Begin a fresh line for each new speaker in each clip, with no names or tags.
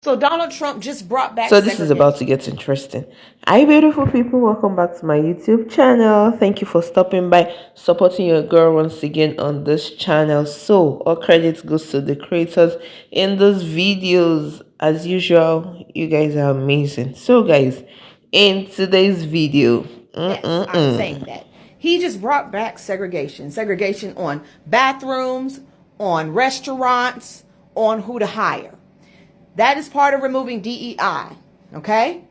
So Donald Trump just brought back
So this is about to
segregation.
get interesting. Hi beautiful people, welcome back to my YouTube channel. Thank you for stopping by, supporting your girl once again on this channel. So all credit goes to the creators in those videos. As usual, you guys are amazing. So guys, in today's video,
Yes, I'm saying that. He just brought back segregation. Segregation on bathrooms, on restaurants, on who to hire. That is part of removing DEI. Okay?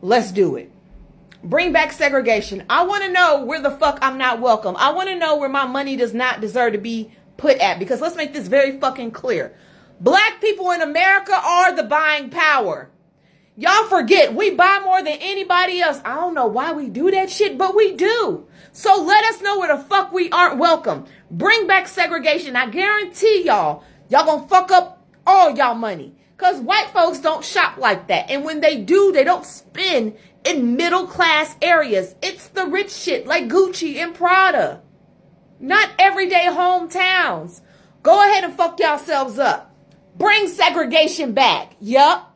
Let's do it. Bring back segregation. I want to know where the fuck I'm not welcome. I want to know where my money does not deserve to be put at. Because let's make this very fucking clear. Black people in America are the buying power. Y'all forget we buy more than anybody else. I don't know why we do that shit, but we do. So let us know where the fuck we aren't welcome. Bring back segregation. I guarantee y'all gonna fuck up all y'all money. Because white folks don't shop like that. And when they do, they don't spend in middle class areas. It's the rich shit like Gucci and Prada. Not everyday hometowns. Go ahead and fuck yourselves up. Bring segregation back. Yup.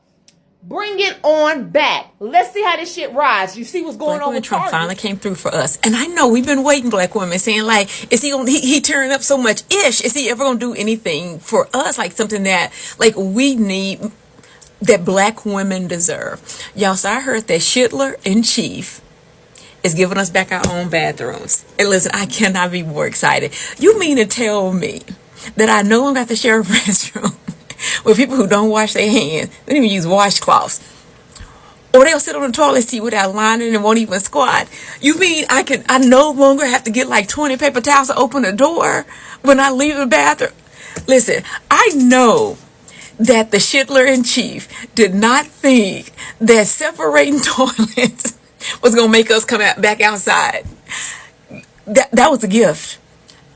Bring it on back. Let's see how this shit rides. You see what's going
Black
on
women,
with
Trump
Target.
finally came through for us. And I know we've been waiting, black women, saying like, is he gonna, he turning up so much ish? Is he ever gonna do anything for us? Like something that like we need, that black women deserve. Y'all, so I heard that Schindler in Chief is giving us back our own bathrooms. And listen, I cannot be more excited. You mean to tell me that I no longer have to share a restroom with people who don't wash their hands? They don't even use washcloths. Or they'll sit on the toilet seat without lining and won't even squat. You mean I no longer have to get like 20 paper towels to open the door when I leave the bathroom? Listen, I know that the Schindler in Chief did not think that separating toilets was gonna make us come back outside. That was a gift.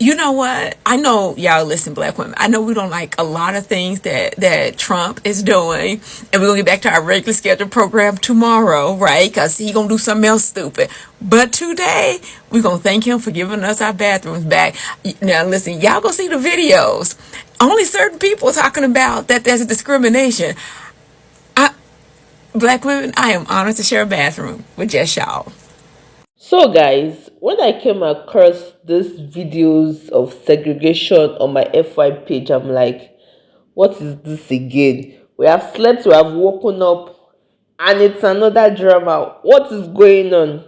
You know what? I know y'all listen, black women. I know we don't like a lot of things that Trump is doing, and we're gonna get back to our regular scheduled program tomorrow, right? Because he gonna do something else stupid. But today, we're gonna thank him for giving us our bathrooms back. Now, listen, y'all go see the videos. Only certain people talking about that there's a discrimination. I, black women, I am honored to share a bathroom with just y'all.
so guys, when I came across these videos of segregation on my FY page, I'm like, what is this again? We have slept, we have woken up, and it's another drama. What is going on?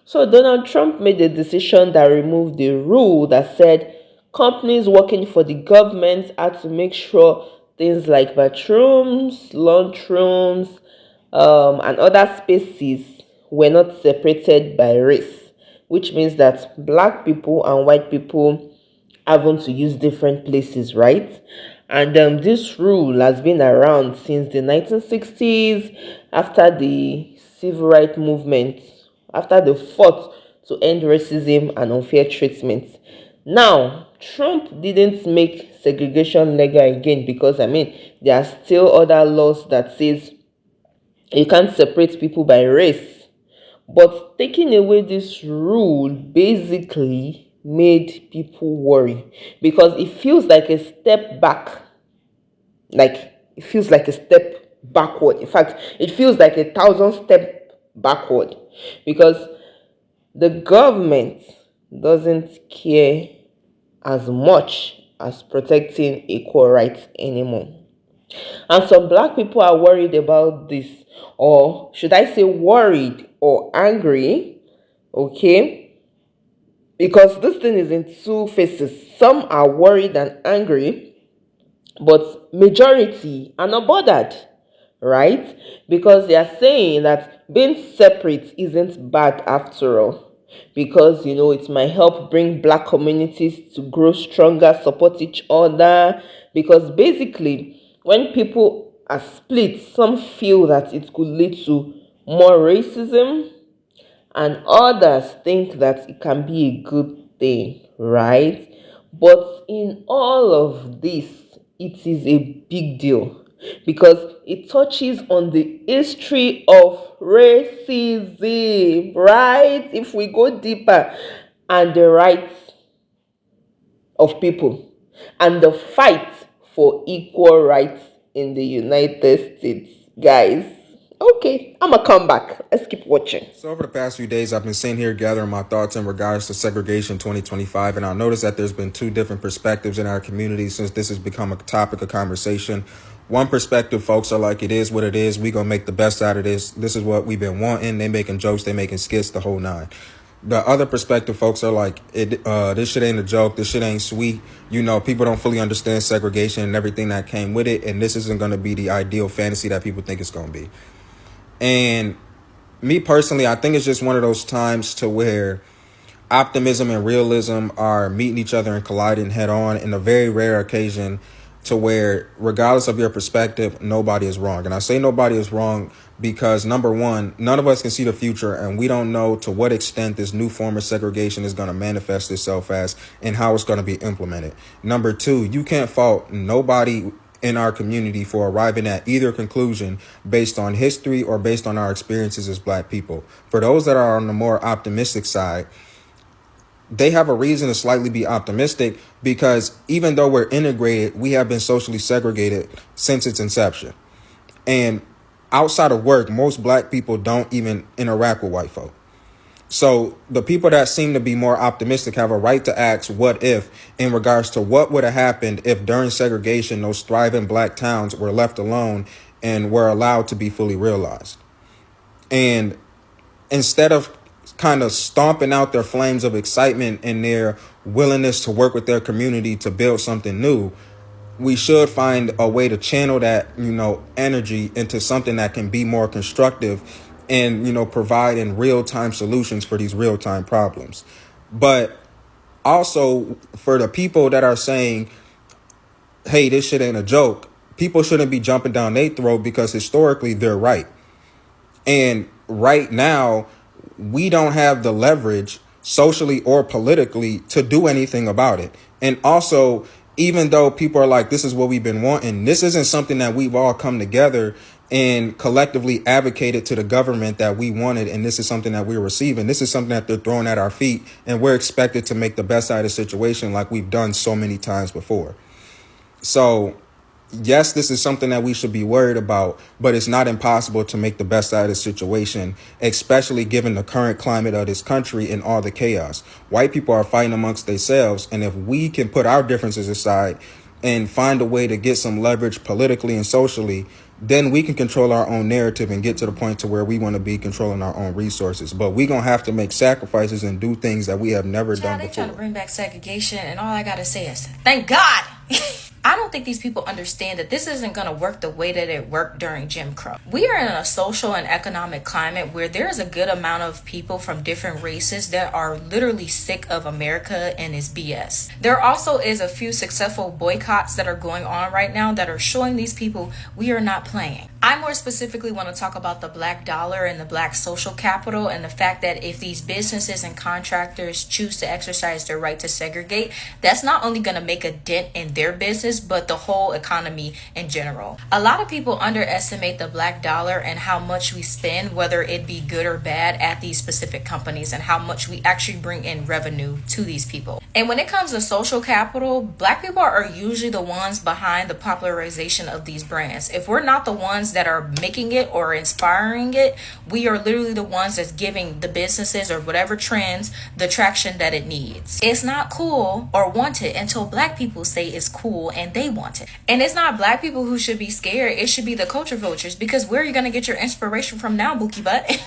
So Donald Trump made a decision that removed the rule that said companies working for the government had to make sure things like bathrooms, lunchrooms, and other spaces were not separated by race, which means that black people and white people having to use different places, right? And this rule has been around since the 1960s after the civil rights movement, after the fought to end racism and unfair treatment. Now, Trump didn't make segregation legal again because, I mean, there are still other laws that says you can't separate people by race. But taking away this rule basically made people worry because it feels like a step back. Like it feels like a step backward. In fact, it feels like 1,000 step backward because the government doesn't care as much as protecting equal rights anymore. And some black people are worried about this, or should I say worried or angry, okay? Because this thing is in two faces. Some are worried and angry, but majority are not bothered, right? Because they are saying that being separate isn't bad after all. Because it might help bring black communities to grow stronger, support each other. Because basically, when people are split, some feel that it could lead to more racism, and others think that it can be a good thing, right? But in all of this, it is a big deal because it touches on the history of racism, right? If we go deeper, and the rights of people and the fight for equal rights in the United States, guys. Okay, I'ma come back. Let's keep watching.
So over the past few days, I've been sitting here gathering my thoughts in regards to segregation 2025, and I noticed that there's been two different perspectives in our community since this has become a topic of conversation. One perspective, folks are like, it is what it is. We gonna make the best out of this. This is what we've been wanting. They making jokes, they making skits, the whole nine. The other perspective, folks are like, this shit ain't a joke. This shit ain't sweet. You know, people don't fully understand segregation and everything that came with it, and this isn't gonna be the ideal fantasy that people think it's gonna be. And me personally, I think it's just one of those times to where optimism and realism are meeting each other and colliding head on, in a very rare occasion to where, regardless of your perspective, nobody is wrong. And I say nobody is wrong because, number one, none of us can see the future, and we don't know to what extent this new form of segregation is going to manifest itself as and how it's going to be implemented. Number two, you can't fault nobody in our community for arriving at either conclusion based on history or based on our experiences as Black people. For those that are on the more optimistic side, they have a reason to slightly be optimistic because even though we're integrated, we have been socially segregated since its inception. And outside of work, most Black people don't even interact with white folk. So the people that seem to be more optimistic have a right to ask what if in regards to what would have happened if during segregation those thriving Black towns were left alone and were allowed to be fully realized. And instead of kind of stomping out their flames of excitement and their willingness to work with their community to build something new, we should find a way to channel that, energy into something that can be more constructive and, providing real-time solutions for these real-time problems. But also for the people that are saying, hey, this shit ain't a joke, people shouldn't be jumping down their throat because historically they're right. And right now, we don't have the leverage socially or politically to do anything about it. And also, even though people are like, this is what we've been wanting, this isn't something that we've all come together and collectively advocated to the government that we wanted, and this is something that we're receiving. This is something that they're throwing at our feet, and we're expected to make the best out of the situation like we've done so many times before. So yes, this is something that we should be worried about, but it's not impossible to make the best out of the situation, especially given the current climate of this country and all the chaos. White people are fighting amongst themselves, and if we can put our differences aside and find a way to get some leverage politically and socially, then we can control our own narrative and get to the point to where we want to be controlling our own resources. But we're going to have to make sacrifices and do things that we have never done before.
They trying to bring back segregation, and all I got to say is, thank God. I don't think these people understand that this isn't going to work the way that it worked during Jim Crow. We are in a social and economic climate where there is a good amount of people from different races that are literally sick of America and its BS. There also is a few successful boycotts that are going on right now that are showing these people we are not playing. I more specifically want to talk about the Black dollar and the Black social capital, and the fact that if these businesses and contractors choose to exercise their right to segregate, that's not only going to make a dent in their business, but the whole economy in general. A lot of people underestimate the Black dollar and how much we spend, whether it be good or bad, at these specific companies, and how much we actually bring in revenue to these people. And when it comes to social capital, Black people are usually the ones behind the popularization of these brands. If we're not the ones that are making it or inspiring it, we are literally the ones that's giving the businesses or whatever trends the traction that it needs. It's not cool or wanted until Black people say it's cool and they want it. And it's not Black people who should be scared. It should be the culture vultures, because where are you going to get your inspiration from now, Bookie Butt?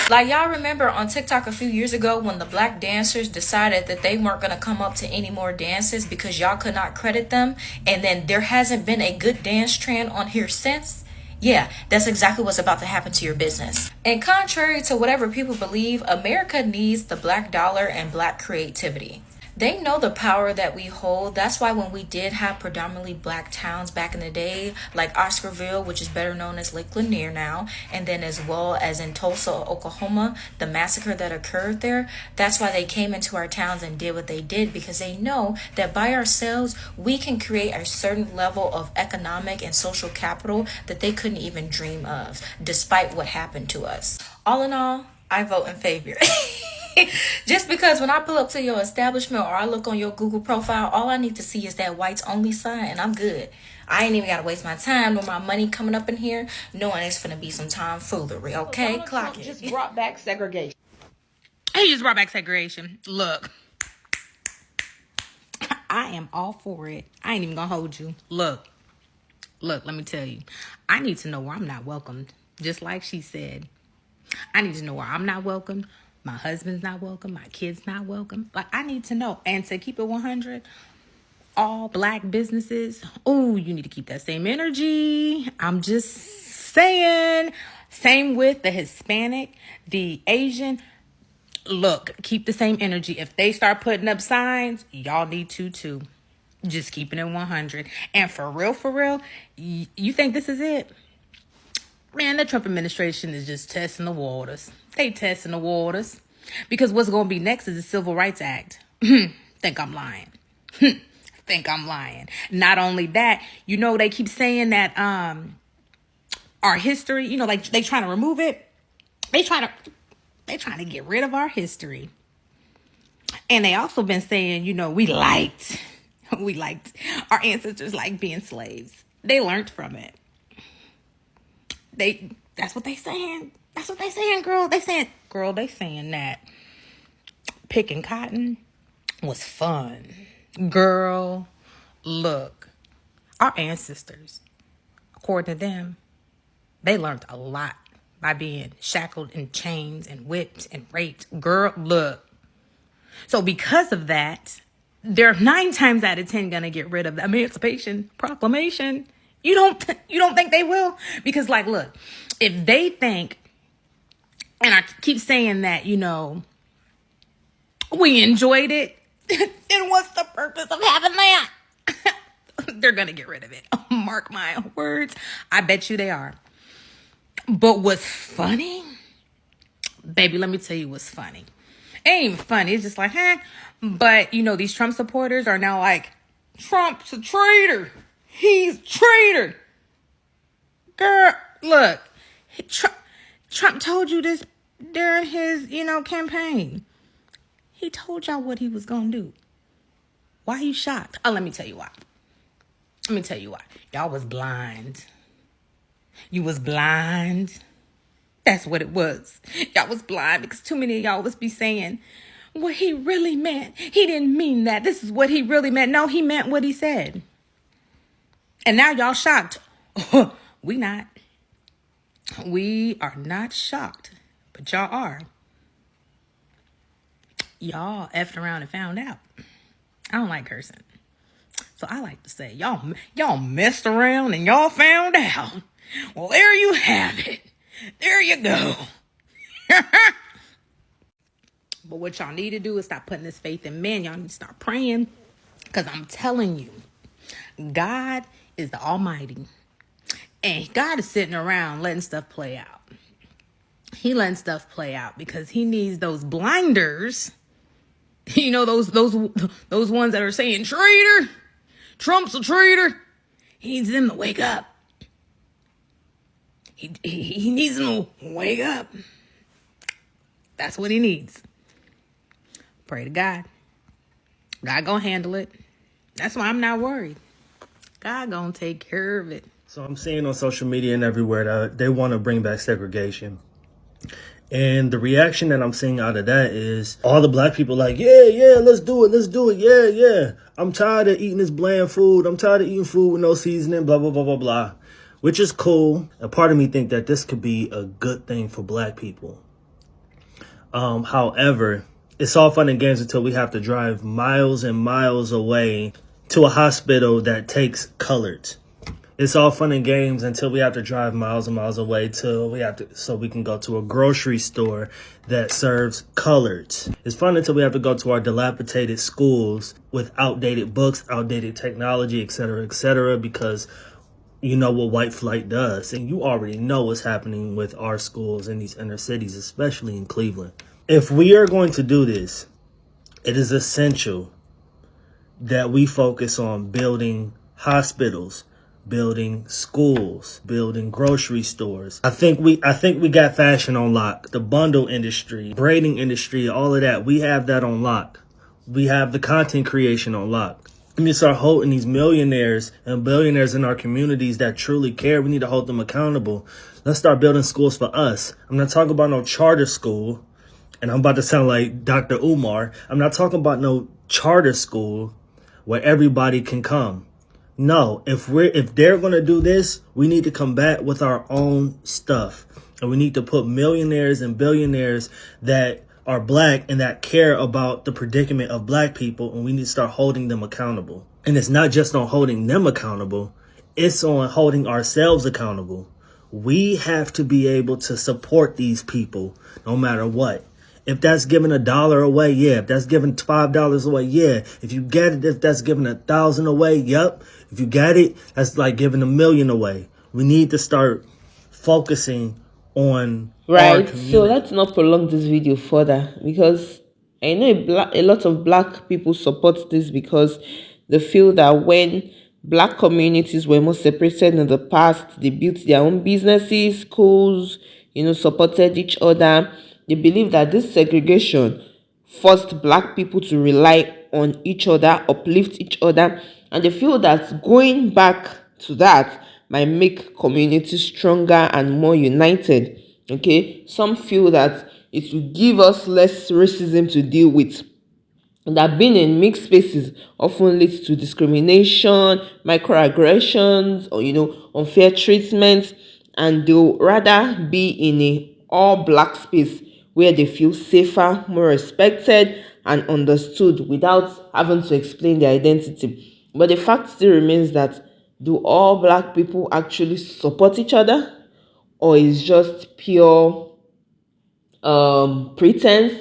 Like, y'all remember on TikTok a few years ago when the Black dancers decided that they weren't going to come up to any more dances because y'all could not credit them, and then there hasn't been a good dance trend on here since? Yeah, that's exactly what's about to happen to your business. And contrary to whatever people believe, America needs the Black dollar and Black creativity. They know the power that we hold. That's why when we did have predominantly Black towns back in the day, like Oscarville, which is better known as Lake Lanier now, and then as well as in Tulsa, Oklahoma, the massacre that occurred there, that's why they came into our towns and did what they did, because they know that by ourselves, we can create a certain level of economic and social capital that they couldn't even dream of, despite what happened to us. All in all, I vote in favor.
Just because when I pull up to your establishment or I look on your Google profile, all I need to see is that whites only sign and I'm good. I ain't even got to waste my time nor my money coming up in here knowing it's going to be some tomfoolery, okay?
Donald
Clock
Trump
it.
just brought back segregation.
He just brought back segregation. Look, I am all for it. I ain't even going to hold you. Look, let me tell you. I need to know where I'm not welcomed. Just like she said. I need to know where I'm not welcome. My husband's not welcome. My kid's not welcome. Like, I need to know. And to keep it 100, all black businesses, oh, you need to keep that same energy. I'm just saying. Same with the Hispanic, the Asian. Look, keep the same energy. If they start putting up signs, y'all need to too. Just keeping it 100. And for real, you think this is it? Man, the Trump administration is just testing the waters. They testing the waters. Because what's going to be next is the Civil Rights Act. Think I'm lying. Think I'm lying. Not only that, you know, they keep saying that our history, you know, like they trying to remove it. They trying to get rid of our history. And they also been saying, you know, we liked our ancestors like being slaves. They learned from it. That's what they saying. That's what they saying, girl. They saying that picking cotton was fun. Girl, look, our ancestors, according to them, they learned a lot by being shackled in chains and whipped and raped. Girl, look. So because of that, they're 9 times out of 10 gonna get rid of the Emancipation Proclamation. You don't think they will? Because, like, look, if they think, and I keep saying that, you know, we enjoyed it, then what's the purpose of having that? They're going to get rid of it. Mark my words. I bet you they are. But what's funny? Baby, let me tell you what's funny. It ain't even funny. It's just like, But, you know, these Trump supporters are now like, Trump's a traitor. He's a traitor. Girl, look. Trump told you this during his, you know, campaign. He told y'all what he was going to do. Why are you shocked? Oh, let me tell you why. Y'all was blind. You was blind. That's what it was. Y'all was blind because too many of y'all was be saying what he really meant. He didn't mean that. This is what he really meant. No, he meant what he said. And now y'all shocked. We not. We are not shocked. But y'all are. Y'all effed around and found out. I don't like cursing. So I like to say, y'all messed around and y'all found out. Well, there you have it. There you go. But what y'all need to do is stop putting this faith in men. Y'all need to start praying. Because I'm telling you, God is the Almighty. And God is sitting around letting stuff play out. He letting stuff play out because he needs those blinders. You know, those ones that are saying, traitor, Trump's a traitor. He needs them to wake up. He needs them to wake up. That's what he needs. Pray to God. God gonna handle it. That's why I'm not worried. God gonna take care of it.
So I'm seeing on social media and everywhere that they want to bring back segregation. And the reaction that I'm seeing out of that is all the black people like, yeah, let's do it. Yeah. I'm tired of eating this bland food. I'm tired of eating food with no seasoning, blah, blah, blah, blah, blah. Which is cool. A part of me think that this could be a good thing for black people. However, it's all fun and games until we have to drive miles and miles away to a hospital that takes coloreds. It's all fun and games until we have to drive miles and miles away so we can go to a grocery store that serves coloreds. It's fun until we have to go to our dilapidated schools with outdated books, outdated technology, etc., because you know what white flight does. And you already know what's happening with our schools in these inner cities, especially in Cleveland. If we are going to do this, it is essential that we focus on building hospitals, building schools, building grocery stores. I think we got fashion on lock. The bundle industry, braiding industry, all of that. We have that on lock. We have the content creation on lock. We need to start holding these millionaires and billionaires in our communities that truly care. We need to hold them accountable. Let's start building schools for us. I'm not talking about no charter school. And I'm about to sound like Dr. Umar. I'm not talking about no charter school where everybody can come. No, if they're going to do this, we need to combat with our own stuff. And we need to put millionaires and billionaires that are black and that care about the predicament of black people, and we need to start holding them accountable. And it's not just on holding them accountable, it's on holding ourselves accountable. We have to be able to support these people no matter what. If that's giving $1 away, yeah. If that's giving $5 away, yeah. If you get it, if that's giving 1,000 away, yep. If you got it, that's like giving 1,000,000 away. We need to start focusing on
Right. So let's not prolong this video further, because I know a lot of black people support this because they feel that when black communities were more separated in the past, they built their own businesses, schools, supported each other. They believe that this segregation forced black people to rely on each other, uplift each other, and they feel that going back to that might make communities stronger and more united. Okay, some feel that it will give us less racism to deal with, that being in mixed spaces often leads to discrimination, microaggressions, or unfair treatment, and they'll rather be in a all black space where they feel safer, more respected, and understood without having to explain their identity. But the fact still remains that, do all black people actually support each other, or is just pure pretense?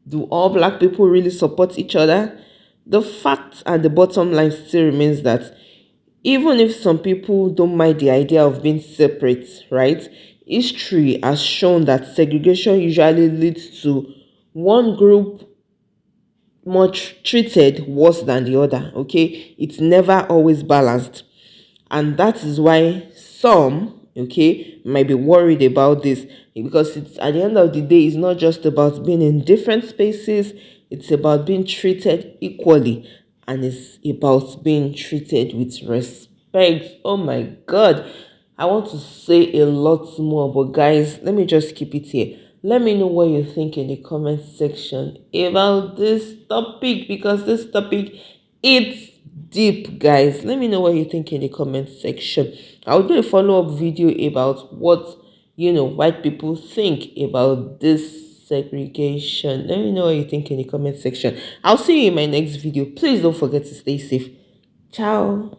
Do all black people really support each other? The fact and the bottom line still remains that even if some people don't mind the idea of being separate, right? History has shown that segregation usually leads to one group more treated worse than the other, okay? It's never always balanced. And that is why some, okay, might be worried about this, because it's, at the end of the day, it's not just about being in different spaces, it's about being treated equally, and it's about being treated with respect. Oh my god, I want to say a lot more, but guys, let me just keep it here. Let me know what you think in the comment section about this topic, because this topic, it's deep, guys. Let me know what you think in the comment section. I'll do a follow-up video about what white people think about this segregation. Let me know what you think in the comment section. I'll see you in my next video. Please don't forget to stay safe. Ciao.